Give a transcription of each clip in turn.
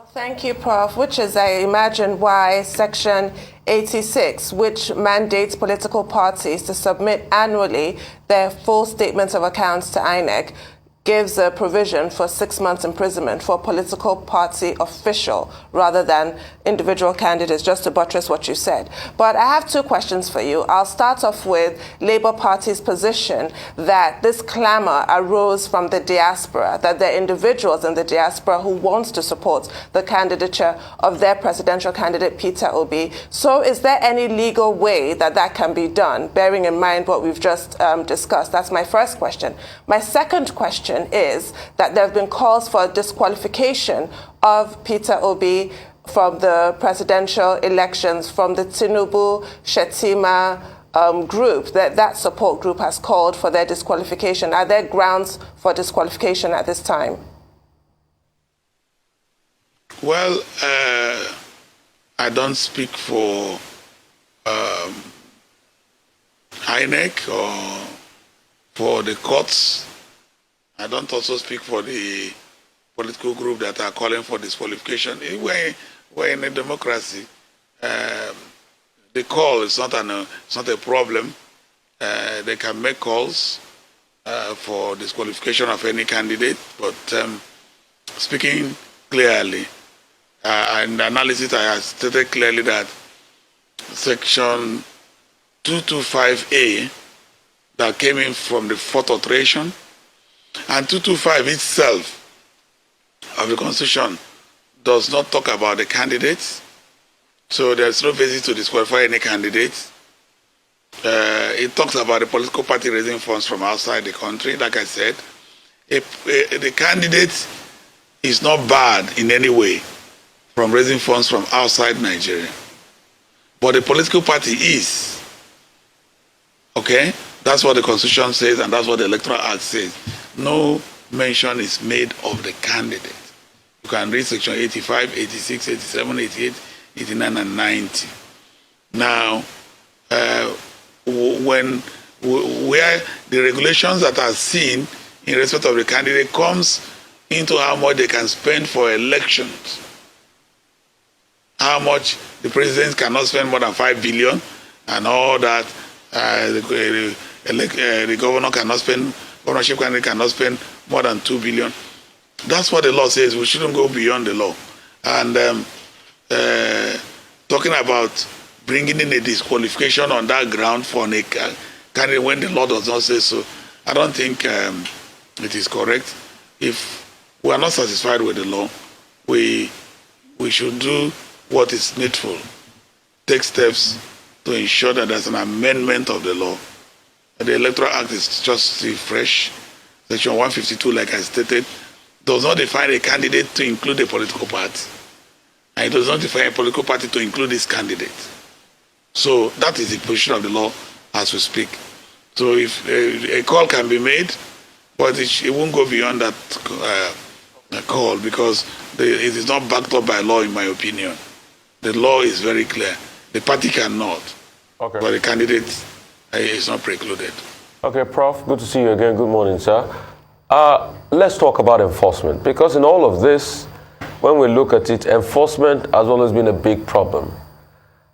Thank you, Prof, which is, I imagine, why Section 86, which mandates political parties to submit annually their full statements of accounts to INEC, gives a provision for 6 months imprisonment for a political party official rather than individual candidates, just to buttress what you said. But I have two questions for you. I'll start off with Labour Party's position that this clamor arose from the diaspora, that there are individuals in the diaspora who wants to support the candidature of their presidential candidate, Peter Obi. So is there any legal way that that can be done, bearing in mind what we've just discussed? That's my first question. My second question is that there have been calls for disqualification of Peter Obi from the presidential elections, from the Tinubu Shetima group, that support group has called for their disqualification. Are there grounds for disqualification at this time? Well, I don't speak for INEC or for the courts. I don't also speak for the political group that are calling for disqualification. We're in a democracy. The call is not a problem. They can make calls for disqualification of any candidate, but speaking clearly, and analysis, I have stated clearly that Section 225A that came in from the Fourth Alteration and 225 itself of the Constitution does not talk about the candidates, so there's no basis to disqualify any candidates. It talks about the political party raising funds from outside the country. Like I said, the candidate is not barred in any way from raising funds from outside Nigeria, but the political party is. Okay? That's what the Constitution says, and that's what the Electoral Act says. No mention is made of the candidate. You can read Section 85, 86, 87, 88, 89, and 90. Now, where the regulations that are seen in respect of the candidate comes into how much they can spend for elections, how much the president cannot spend more than 5 billion, and all that. The governor cannot spend, governorship candidate cannot spend more than 2 billion. That's what the law says. We shouldn't go beyond the law. And talking about bringing in a disqualification on that ground for a candidate when the law does not say so, I don't think it is correct. If we are not satisfied with the law, we should do what is needful. Take steps to ensure that there's an amendment of the law. The Electoral Act is just still fresh. Section 152, like I stated, does not define a candidate to include a political party. And it does not define a political party to include this candidate. So that is the position of the law as we speak. So if a call can be made, but it won't go beyond that call, because it is not backed up by law, in my opinion. The law is very clear. The party cannot, but the candidate is not precluded. Okay, Prof, good to see you again. Good morning, sir. Let's talk about enforcement, because in all of this, when we look at it, enforcement has always been a big problem.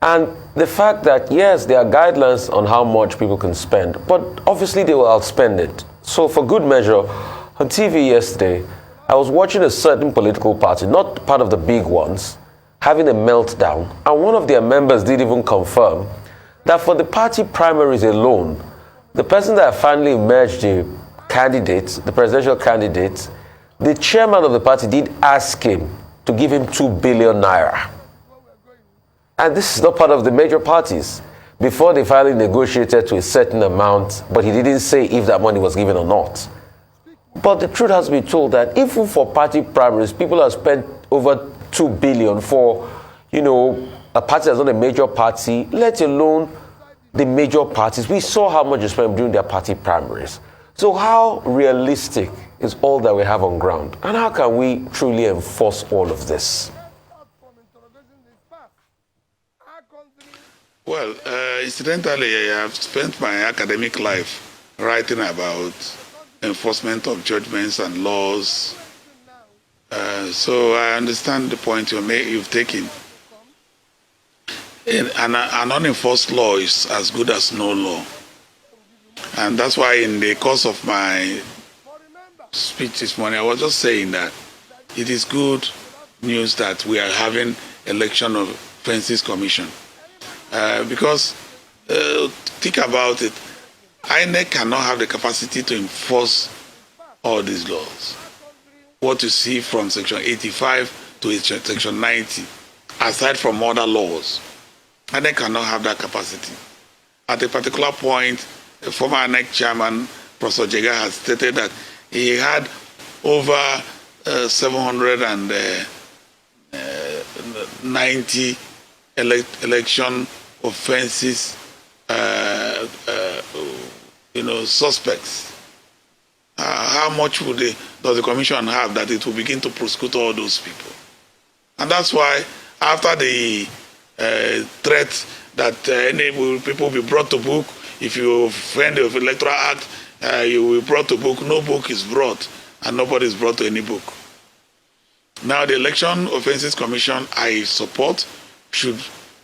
And the fact that, yes, there are guidelines on how much people can spend, but obviously they will outspend it. So for good measure, on TV yesterday, I was watching a certain political party, not part of the big ones, having a meltdown. And one of their members did even confirm that for the party primaries alone, the person that finally emerged the candidate, the presidential candidate, the chairman of the party did ask him to give him 2 billion naira. And this is not part of the major parties. Before they finally negotiated to a certain amount, but he didn't say if that money was given or not. But the truth has to be told that even for party primaries, people have spent over 2 billion for, a party that's not a major party, let alone the major parties. We saw how much they spent during their party primaries. So how realistic is all that we have on ground? And how can we truly enforce all of this? Well, incidentally, I have spent my academic life writing about enforcement of judgments and laws So I understand the point you've taken. An unenforced law is as good as no law. And that's why in the course of my speech this morning, I was just saying that it is good news that we are having election of Offences Commission. Because think about it, INEC cannot have the capacity to enforce all these laws. What you see from Section 85 to Section 90, aside from other laws, INEC cannot have that capacity. At a particular point, the former INEC chairman, Professor Jega, has stated that he had over 790 election offenses, suspects. How much does the commission have that it will begin to prosecute all those people? And that's why after the threat that any people will be brought to book, if you offend the Electoral Act, you will be brought to book. No book is brought, and nobody is brought to any book. Now, the Election Offences Commission, I support, should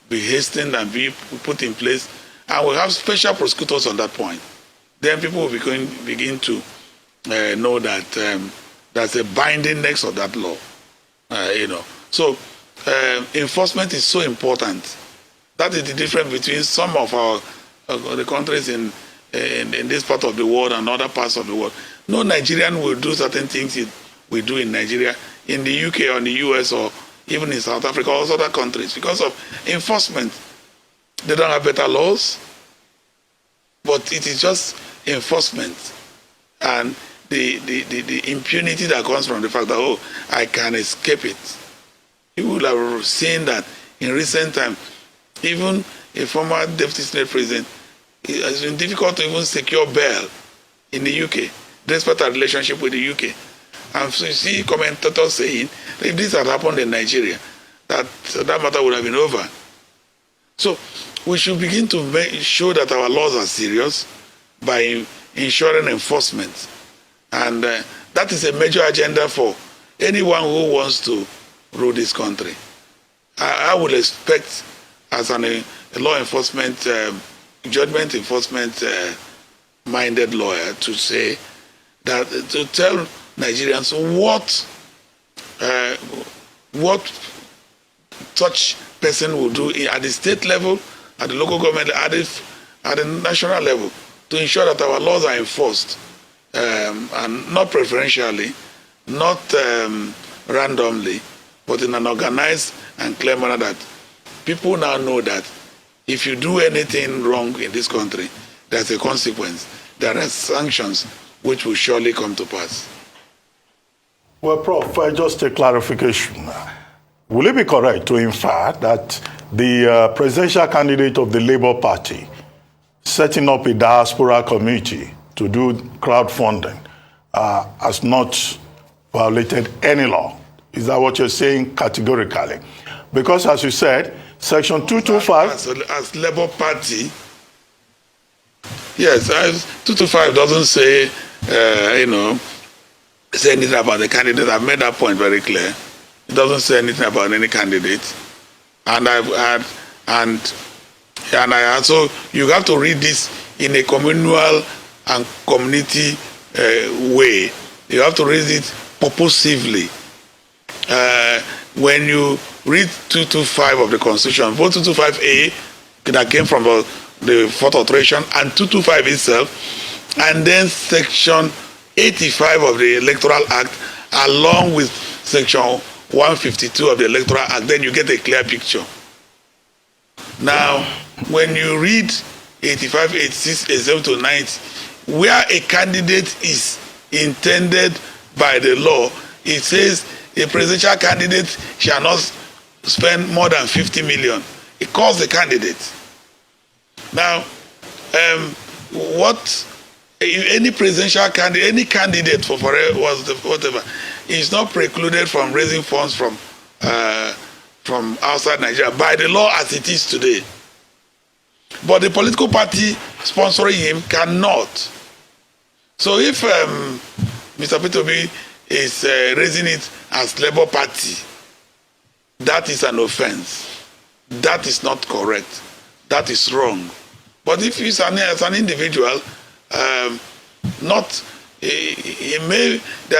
be hastened and be put in place, and we'll have special prosecutors on that point. Then people will begin to know that there's a bindingness of that law. So enforcement is so important. That is the difference between some of the countries in this part of the world and other parts of the world. No Nigerian will do certain things we do in Nigeria, in the UK or in the US or even in South Africa or other countries because of enforcement. They don't have better laws, but it is just enforcement and the impunity that comes from the fact that, I can escape it. You will have seen that in recent time, even a former deputy senate president, it has been difficult to even secure bail in the UK, despite our relationship with the UK. And so you see commentators saying, if this had happened in Nigeria, that matter would have been over. So we should begin to make sure that our laws are serious by ensuring enforcement. And that is a major agenda for anyone who wants to rule this country. I would expect, as a law enforcement, judgment enforcement minded lawyer, to say that, to tell Nigerians what such person will do at the state level, at the local government, at the national level, to ensure that our laws are enforced, and not preferentially, not randomly, but in an organized and clear manner that people now know that if you do anything wrong in this country, there's a consequence. There are sanctions which will surely come to pass. Well, Prof, just a clarification. Will it be correct to infer that the presidential candidate of the Labour Party setting up a diaspora committee to do crowdfunding has not violated any law? Is that what you're saying categorically? Because as you said, Section 225... As Labour Party, yes, 225 doesn't say, say anything about the candidate. I've made that point very clear. It doesn't say anything about any candidate. And so you have to read this in a communal and community way. You have to read it purposively. When you read 225 of the Constitution, both 225A that came from the Fourth Alteration and 225 itself, and then Section 85 of the Electoral Act, along with Section 152 of the Electoral Act, then you get a clear picture. Now, when you read 85, 86, 87 to 90, where a candidate is intended by the law, it says a presidential candidate shall not spend more than 50 million. It calls the candidate. Now, any presidential candidate, any candidate for whatever, is not precluded from raising funds from outside Nigeria by the law as it is today. But the political party sponsoring him cannot. So if Mr. Peter Obi is raising it as Labour Party, that is an offense. That is not correct. That is wrong. But if he's as an individual, there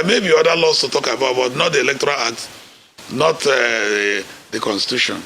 may be other laws to talk about, but not the Electoral Act, not the Constitution.